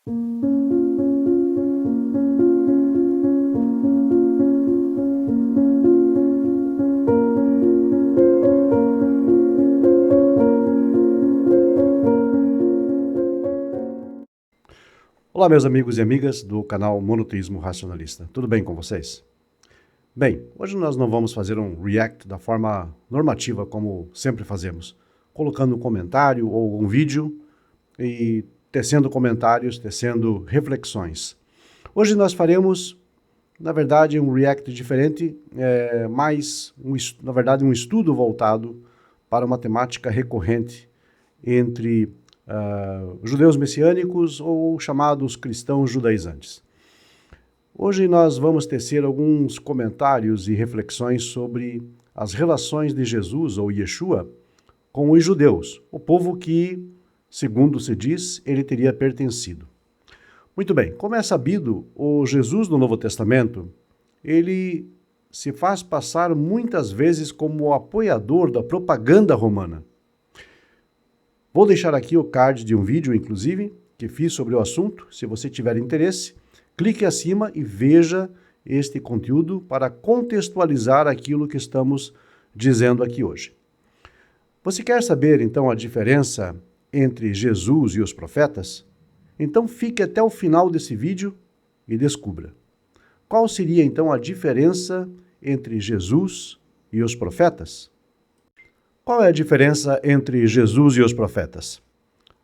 Olá, meus amigos e amigas do canal Monoteísmo Racionalista. Tudo bem com vocês? Bem, hoje nós não vamos fazer um react da forma normativa como sempre fazemos, colocando um comentário ou algum vídeo e tecendo comentários, tecendo reflexões. Hoje nós faremos, na verdade, um react diferente, na verdade, um estudo voltado para uma temática recorrente entre judeus messiânicos ou chamados cristãos judaizantes. Hoje nós vamos tecer alguns comentários e reflexões sobre as relações de Jesus ou Yeshua com os judeus, o povo que, segundo se diz, ele teria pertencido. Muito bem, como é sabido, o Jesus do Novo Testamento, ele se faz passar muitas vezes como o apoiador da propaganda romana. Vou deixar aqui o card de um vídeo, inclusive, que fiz sobre o assunto. Se você tiver interesse, clique acima e veja este conteúdo para contextualizar aquilo que estamos dizendo aqui hoje. Você quer saber, então, a diferença entre Jesus e os profetas? Então fique até o final desse vídeo e descubra. Qual seria, então, a diferença entre Jesus e os profetas? Qual é a diferença entre Jesus e os profetas?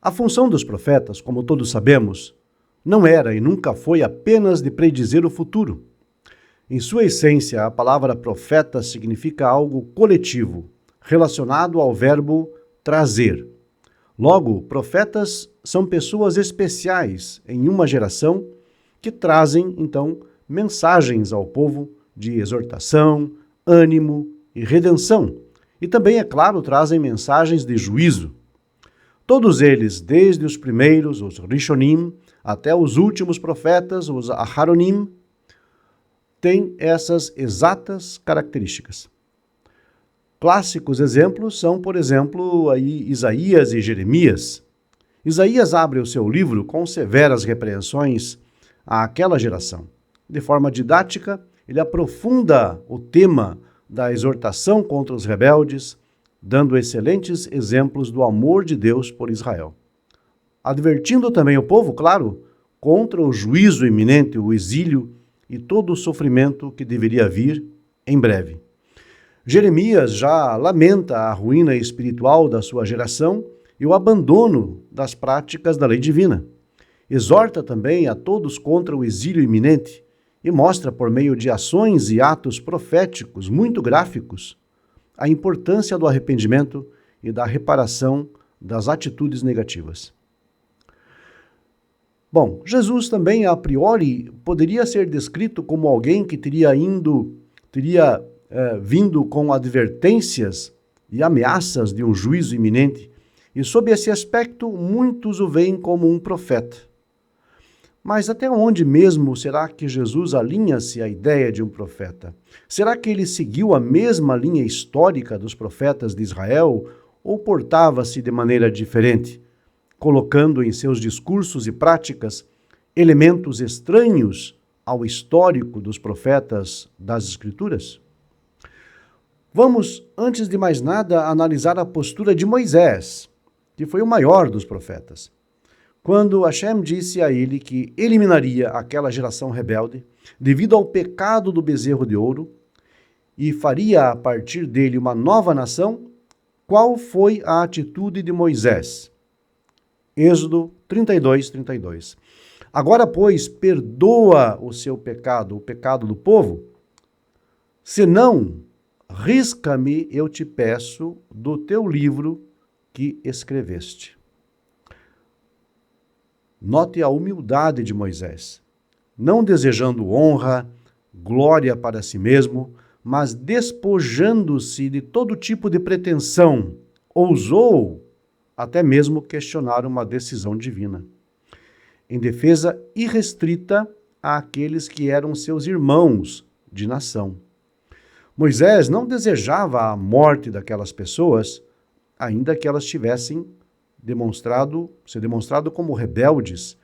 A função dos profetas, como todos sabemos, não era e nunca foi apenas de predizer o futuro. Em sua essência, a palavra profeta significa algo coletivo, relacionado ao verbo trazer. Logo, profetas são pessoas especiais em uma geração que trazem, então, mensagens ao povo de exortação, ânimo e redenção. E também, é claro, trazem mensagens de juízo. Todos eles, desde os primeiros, os Rishonim, até os últimos profetas, os Aharonim, têm essas exatas características. Clássicos exemplos são, por exemplo, aí Isaías e Jeremias. Isaías abre o seu livro com severas repreensões àquela geração. De forma didática, ele aprofunda o tema da exortação contra os rebeldes, dando excelentes exemplos do amor de Deus por Israel. Advertindo também o povo, claro, contra o juízo iminente, o exílio e todo o sofrimento que deveria vir em breve. Jeremias já lamenta a ruína espiritual da sua geração e o abandono das práticas da lei divina. Exorta também a todos contra o exílio iminente e mostra, por meio de ações e atos proféticos muito gráficos, a importância do arrependimento e da reparação das atitudes negativas. Bom, Jesus também, a priori, poderia ser descrito como alguém que teria vindo com advertências e ameaças de um juízo iminente, e sob esse aspecto, muitos o veem como um profeta. Mas até onde mesmo será que Jesus alinha-se à ideia de um profeta? Será que ele seguiu a mesma linha histórica dos profetas de Israel ou portava-se de maneira diferente, colocando em seus discursos e práticas elementos estranhos ao histórico dos profetas das Escrituras? Vamos, antes de mais nada, analisar a postura de Moisés, que foi o maior dos profetas. Quando Hashem disse a ele que eliminaria aquela geração rebelde devido ao pecado do bezerro de ouro e faria a partir dele uma nova nação, qual foi a atitude de Moisés? Êxodo 32:32. Agora, pois, perdoa o seu pecado, o pecado do povo, senão, risca-me, eu te peço, do teu livro que escreveste. Note a humildade de Moisés, não desejando honra, glória para si mesmo, mas despojando-se de todo tipo de pretensão, ousou até mesmo questionar uma decisão divina, em defesa irrestrita àqueles que eram seus irmãos de nação. Moisés não desejava a morte daquelas pessoas, ainda que elas tivessem se demonstrado como rebeldes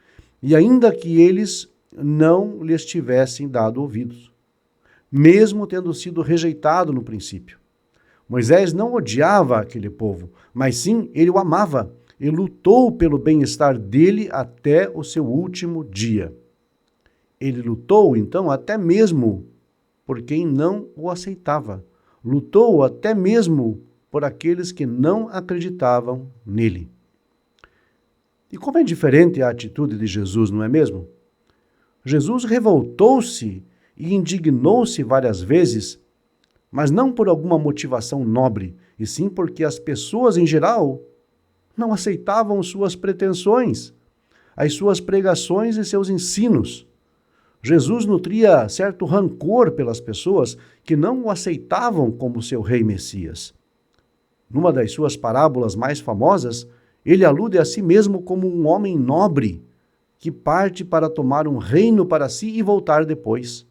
e ainda que eles não lhes tivessem dado ouvidos, mesmo tendo sido rejeitado no princípio. Moisés não odiava aquele povo, mas sim ele o amava e lutou pelo bem-estar dele até o seu último dia. Ele lutou, então, até mesmo por quem não o aceitava. Lutou até mesmo por aqueles que não acreditavam nele. E como é diferente a atitude de Jesus, não é mesmo? Jesus revoltou-se e indignou-se várias vezes, mas não por alguma motivação nobre, e sim porque as pessoas em geral não aceitavam suas pretensões, as suas pregações e seus ensinos. Jesus nutria certo rancor pelas pessoas que não o aceitavam como seu rei Messias. Numa das suas parábolas mais famosas, ele alude a si mesmo como um homem nobre que parte para tomar um reino para si e voltar depois.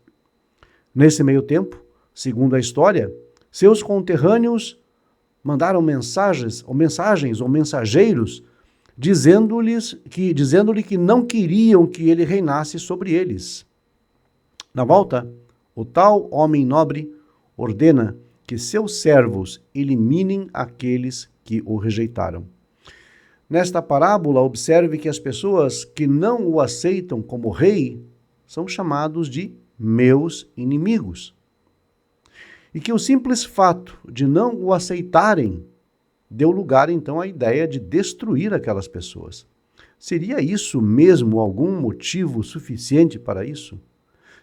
Nesse meio tempo, segundo a história, seus conterrâneos mandaram mensagens ou mensageiros dizendo-lhe que não queriam que ele reinasse sobre eles. Na volta, o tal homem nobre ordena que seus servos eliminem aqueles que o rejeitaram. Nesta parábola, observe que as pessoas que não o aceitam como rei são chamados de meus inimigos. E que o simples fato de não o aceitarem deu lugar, então, à ideia de destruir aquelas pessoas. Seria isso mesmo algum motivo suficiente para isso?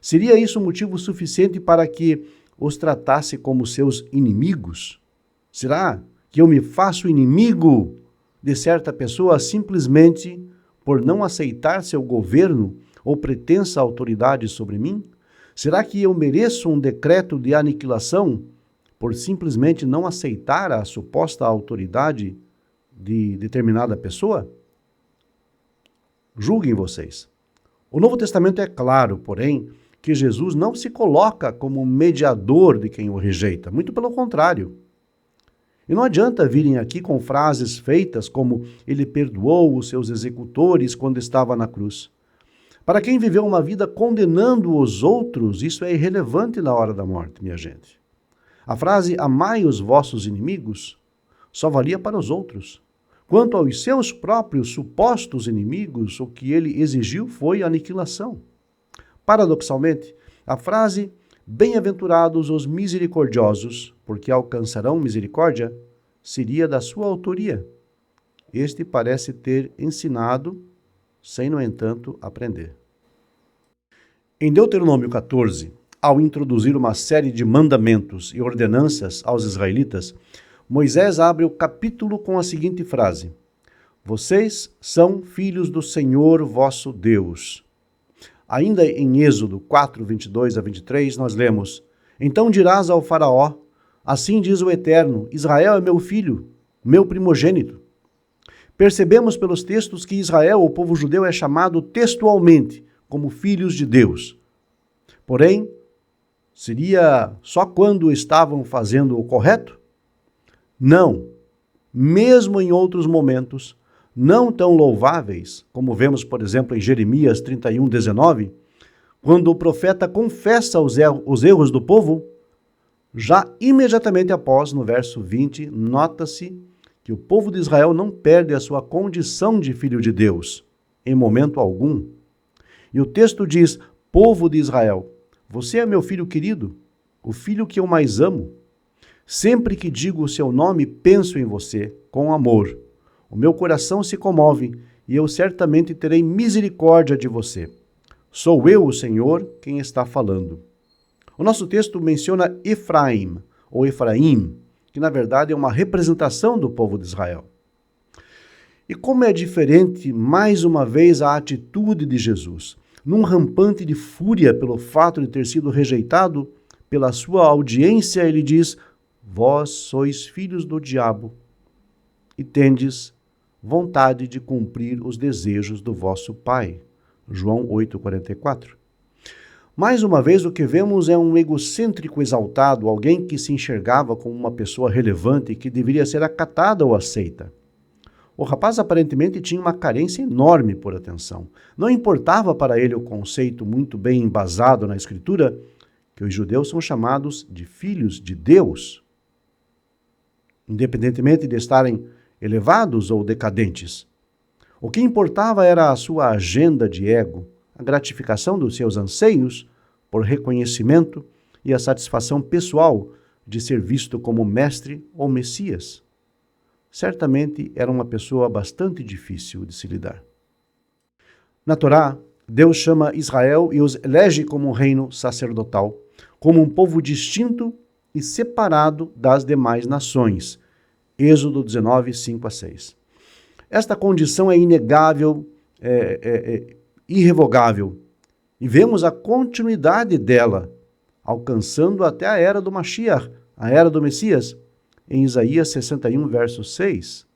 Seria isso um motivo suficiente para que os tratasse como seus inimigos? Será que eu me faço inimigo de certa pessoa simplesmente por não aceitar seu governo ou pretensa autoridade sobre mim? Será que eu mereço um decreto de aniquilação por simplesmente não aceitar a suposta autoridade de determinada pessoa? Julguem vocês. O Novo Testamento é claro, porém, que Jesus não se coloca como mediador de quem o rejeita, muito pelo contrário. E não adianta virem aqui com frases feitas como ele perdoou os seus executores quando estava na cruz. Para quem viveu uma vida condenando os outros, isso é irrelevante na hora da morte, minha gente. A frase amai os vossos inimigos só valia para os outros. Quanto aos seus próprios supostos inimigos, o que ele exigiu foi aniquilação. Paradoxalmente, a frase bem-aventurados os misericordiosos, porque alcançarão misericórdia, seria da sua autoria. Este parece ter ensinado, sem, no entanto, aprender. Em Deuteronômio 14, ao introduzir uma série de mandamentos e ordenanças aos israelitas, Moisés abre o capítulo com a seguinte frase: vocês são filhos do Senhor vosso Deus. Ainda em Êxodo 4, 22 a 23, nós lemos: então dirás ao faraó, assim diz o Eterno, Israel é meu filho, meu primogênito. Percebemos pelos textos que Israel, o povo judeu, é chamado textualmente como filhos de Deus. Porém, seria só quando estavam fazendo o correto? Não. Mesmo em outros momentos, não tão louváveis, como vemos, por exemplo, em Jeremias 31, 19, quando o profeta confessa os erros do povo, já imediatamente após, no verso 20, nota-se que o povo de Israel não perde a sua condição de filho de Deus, em momento algum. E o texto diz, povo de Israel, você é meu filho querido, o filho que eu mais amo. Sempre que digo o seu nome, penso em você, com amor. O meu coração se comove e eu certamente terei misericórdia de você. Sou eu, o Senhor, quem está falando. O nosso texto menciona Efraim, ou Efraim, que na verdade é uma representação do povo de Israel. E como é diferente, mais uma vez, a atitude de Jesus. Num rampante de fúria pelo fato de ter sido rejeitado pela sua audiência, ele diz, vós sois filhos do diabo e tendes vontade de cumprir os desejos do vosso pai. João 8,44. Mais uma vez, o que vemos é um egocêntrico exaltado, alguém que se enxergava como uma pessoa relevante e que deveria ser acatada ou aceita. O rapaz aparentemente tinha uma carência enorme por atenção. Não importava para ele o conceito muito bem embasado na Escritura que os judeus são chamados de filhos de Deus, independentemente de estarem elevados ou decadentes. O que importava era a sua agenda de ego, a gratificação dos seus anseios por reconhecimento e a satisfação pessoal de ser visto como mestre ou Messias. Certamente era uma pessoa bastante difícil de se lidar. Na Torá, Deus chama Israel e os elege como um reino sacerdotal, como um povo distinto e separado das demais nações. Êxodo 19, 5-6. Esta condição é inegável, irrevogável, e vemos a continuidade dela, alcançando até a era do Mashiach, a era do Messias, em Isaías 61, verso 6.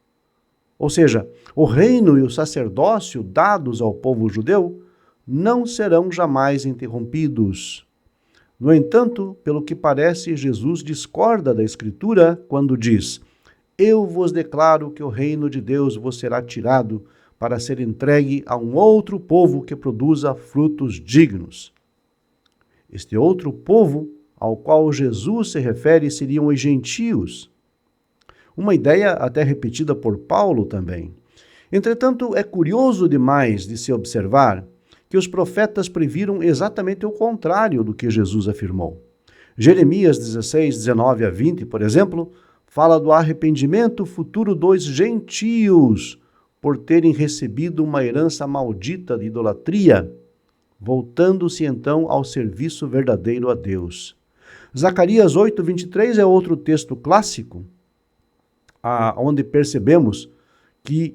Ou seja, o reino e o sacerdócio dados ao povo judeu não serão jamais interrompidos. No entanto, pelo que parece, Jesus discorda da Escritura quando diz: eu vos declaro que o reino de Deus vos será tirado para ser entregue a um outro povo que produza frutos dignos. Este outro povo ao qual Jesus se refere seriam os gentios. Uma ideia até repetida por Paulo também. Entretanto, é curioso demais de se observar que os profetas previram exatamente o contrário do que Jesus afirmou. Jeremias 16, 19-20, por exemplo, fala do arrependimento futuro dos gentios por terem recebido uma herança maldita de idolatria, voltando-se então ao serviço verdadeiro a Deus. Zacarias 8, 23 é outro texto clássico, onde percebemos que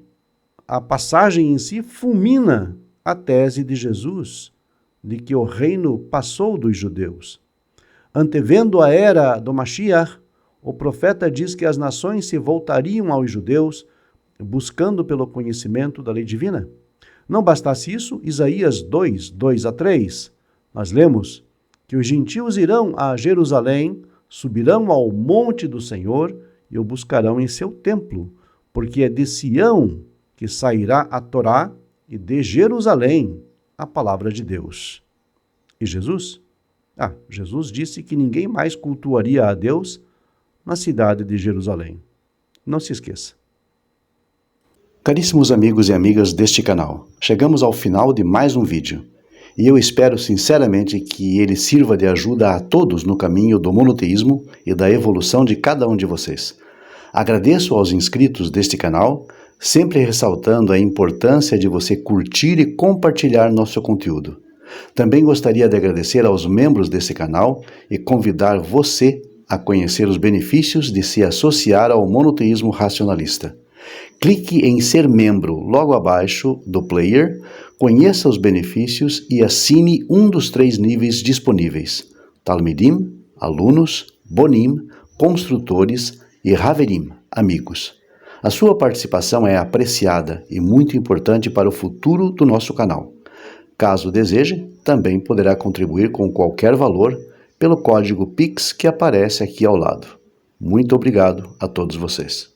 a passagem em si fulmina a tese de Jesus, de que o reino passou dos judeus. Antevendo a era do Mashiach, o profeta diz que as nações se voltariam aos judeus, buscando pelo conhecimento da lei divina. Não bastasse isso, Isaías 2, 2-3, nós lemos que os gentios irão a Jerusalém, subirão ao monte do Senhor e o buscarão em seu templo, porque é de Sião que sairá a Torá e de Jerusalém a palavra de Deus. E Jesus? Jesus disse que ninguém mais cultuaria a Deus na cidade de Jerusalém. Não se esqueça. Caríssimos amigos e amigas deste canal, chegamos ao final de mais um vídeo. E eu espero sinceramente que ele sirva de ajuda a todos no caminho do monoteísmo e da evolução de cada um de vocês. Agradeço aos inscritos deste canal, sempre ressaltando a importância de você curtir e compartilhar nosso conteúdo. Também gostaria de agradecer aos membros desse canal e convidar você a conhecer os benefícios de se associar ao monoteísmo racionalista. Clique em ser membro logo abaixo do player, conheça os benefícios e assine um dos 3 níveis disponíveis: Talmidim, alunos, Bonim, construtores e Haverim, amigos. A sua participação é apreciada e muito importante para o futuro do nosso canal. Caso deseje, também poderá contribuir com qualquer valor pelo código PIX que aparece aqui ao lado. Muito obrigado a todos vocês.